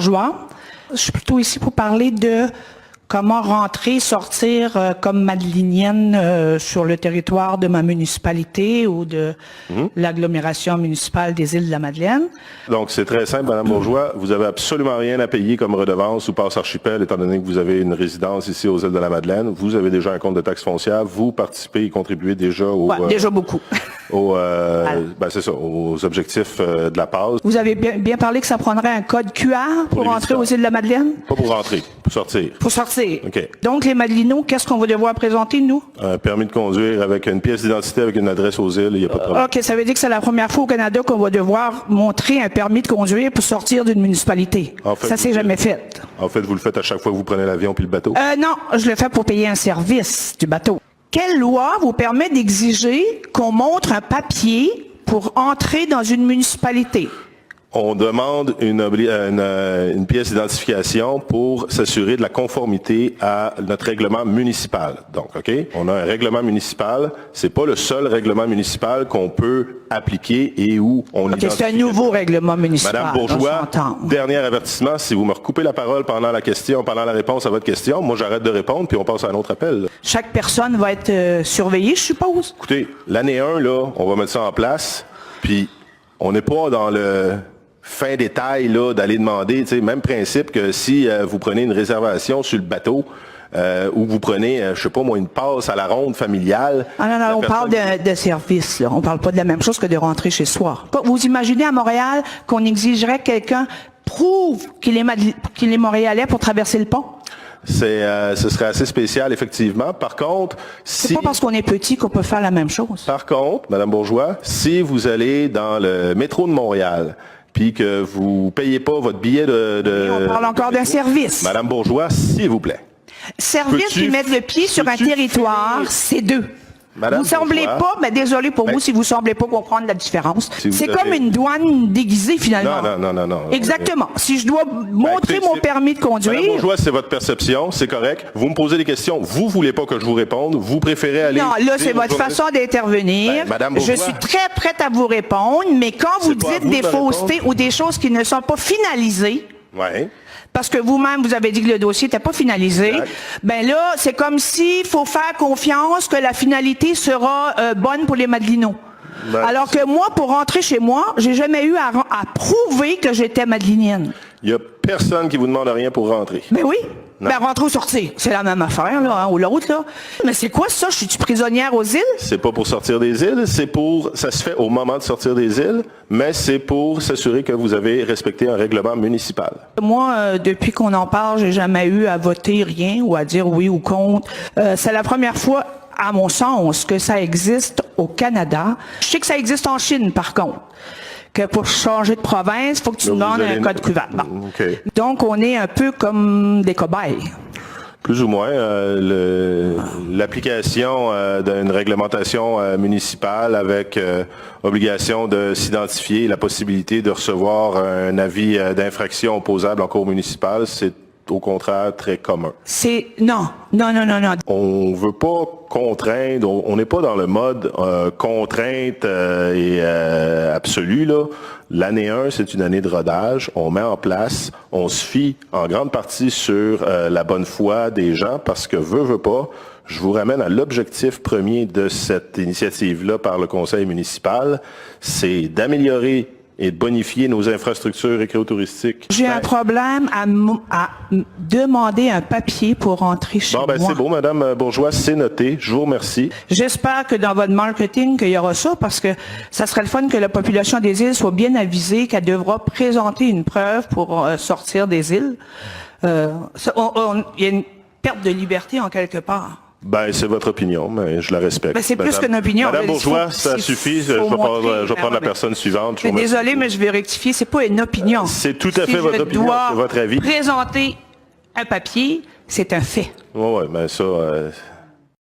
Joie. Je suis plutôt ici pour parler de comment rentrer, sortir comme Madelinienne sur le territoire de ma municipalité ou de l'agglomération municipale des Îles-de-la-Madeleine. Donc, c'est très simple, Mme Bourgeois. Vous avez absolument rien à payer comme redevance ou passe archipel, étant donné que vous avez une résidence ici aux Îles-de-la-Madeleine. Vous avez déjà un compte de taxe foncière. Vous participez et contribuez déjà déjà beaucoup. C'est ça, aux objectifs de la passe. Vous avez bien parlé que ça prendrait un code QR pour rentrer aux Îles-de-la-Madeleine? Pas pour rentrer, pour sortir. Pour sortir. OK. Donc, les Madelinots, qu'est-ce qu'on va devoir présenter, nous? Un permis de conduire avec une pièce d'identité avec une adresse aux îles, il n'y a pas de problème. OK, ça veut dire que c'est la première fois au Canada qu'on va devoir montrer un permis de conduire pour sortir d'une municipalité. En fait, ça s'est jamais fait. En fait, vous le faites à chaque fois que vous prenez l'avion puis le bateau? Non, je le fais pour payer un service du bateau. Quelle loi vous permet d'exiger qu'on montre un papier pour entrer dans une municipalité? On demande une pièce d'identification pour s'assurer de la conformité à notre règlement municipal. Donc, OK, on a un règlement municipal. C'est pas le seul règlement municipal qu'on peut appliquer et où on identifie. C'est un nouveau règlement municipal. Madame Bourgeois, dernier avertissement, si vous me recoupez la parole pendant la réponse à votre question, moi j'arrête de répondre puis on passe à un autre appel. Chaque personne va être surveillée, je suppose? Écoutez, l'année 1, là, on va mettre ça en place, puis on n'est pas dans le fin détail là d'aller demander, tu sais, même principe que si vous prenez une réservation sur le bateau ou vous prenez, je sais pas moi, une passe à la ronde familiale. Ah non, on parle de service, là. On parle pas de la même chose que de rentrer chez soi. Vous imaginez à Montréal qu'on exigerait que quelqu'un prouve qu'il est Montréalais pour traverser le pont? Ce serait assez spécial, effectivement. Par contre, c'est pas parce qu'on est petit qu'on peut faire la même chose. Par contre, Mme Bourgeois, si vous allez dans le métro de Montréal, puis que vous payez pas votre billet on parle encore d'un service. Madame Bourgeois, s'il vous plaît. Service qui met le pied sur un territoire, c'est deux. Vous ne semblez pas, mais désolé pour vous si vous ne semblez pas comprendre la différence. C'est comme une douane déguisée, finalement. Non. Exactement. Si je dois montrer mon permis de conduire... Madame Bourgeois, c'est votre perception, c'est correct. Vous me posez des questions, vous ne voulez pas que je vous réponde, vous préférez aller... Non, là, c'est votre façon d'intervenir. Je suis très prête à vous répondre, mais quand vous dites des faussetés ou des choses qui ne sont pas finalisées... Ouais. Parce que vous-même, vous avez dit que le dossier n'était pas finalisé. Exact. Ben là, c'est comme s'il faut faire confiance que la finalité sera bonne pour les Madelinots. Alors que moi, pour rentrer chez moi, j'ai jamais eu à prouver que j'étais madelinienne. Il n'y a personne qui vous demande rien pour rentrer. Ben oui. Ben rentrer ou sortir, c'est la même affaire, là, ou l'autre, là. Mais c'est quoi ça? Je suis prisonnière aux îles? C'est pas pour sortir des îles, ça se fait au moment de sortir des îles, mais c'est pour s'assurer que vous avez respecté un règlement municipal. Moi, depuis qu'on en parle, j'ai jamais eu à voter rien ou à dire oui ou contre. C'est la première fois, à mon sens, que ça existe au Canada. Je sais que ça existe en Chine, par contre. Que pour changer de province, il faut que tu demandes un code couvert. Bon. Okay. Donc, on est un peu comme des cobayes. Plus ou moins. L'application d'une réglementation municipale avec obligation de s'identifier, la possibilité de recevoir un avis d'infraction opposable en cour municipale, c'est au contraire très commun. Non. On veut pas contraindre, on n'est pas dans le mode contrainte absolue, là. L'année 1, c'est une année de rodage, on met en place, on se fie en grande partie sur la bonne foi des gens parce que veut pas, je vous ramène à l'objectif premier de cette initiative-là par le conseil municipal, c'est d'améliorer et de bonifier nos infrastructures écotouristiques. J'ai un problème à demander un papier pour rentrer chez moi. C'est beau, Madame Bourgeois, c'est noté. Je vous remercie. J'espère que dans votre marketing, qu'il y aura ça, parce que ça serait le fun que la population des îles soit bien avisée qu'elle devra présenter une preuve pour sortir des îles. Il y a une perte de liberté en quelque part. C'est votre opinion, mais je la respecte. C'est plus qu'une opinion. Madame Bourgeois, ça suffit. Je vais prendre la personne suivante. Désolée, mais je vais rectifier. C'est pas une opinion. C'est tout à fait votre opinion, c'est votre avis. Présenter un papier, c'est un fait. Oui, mais ça,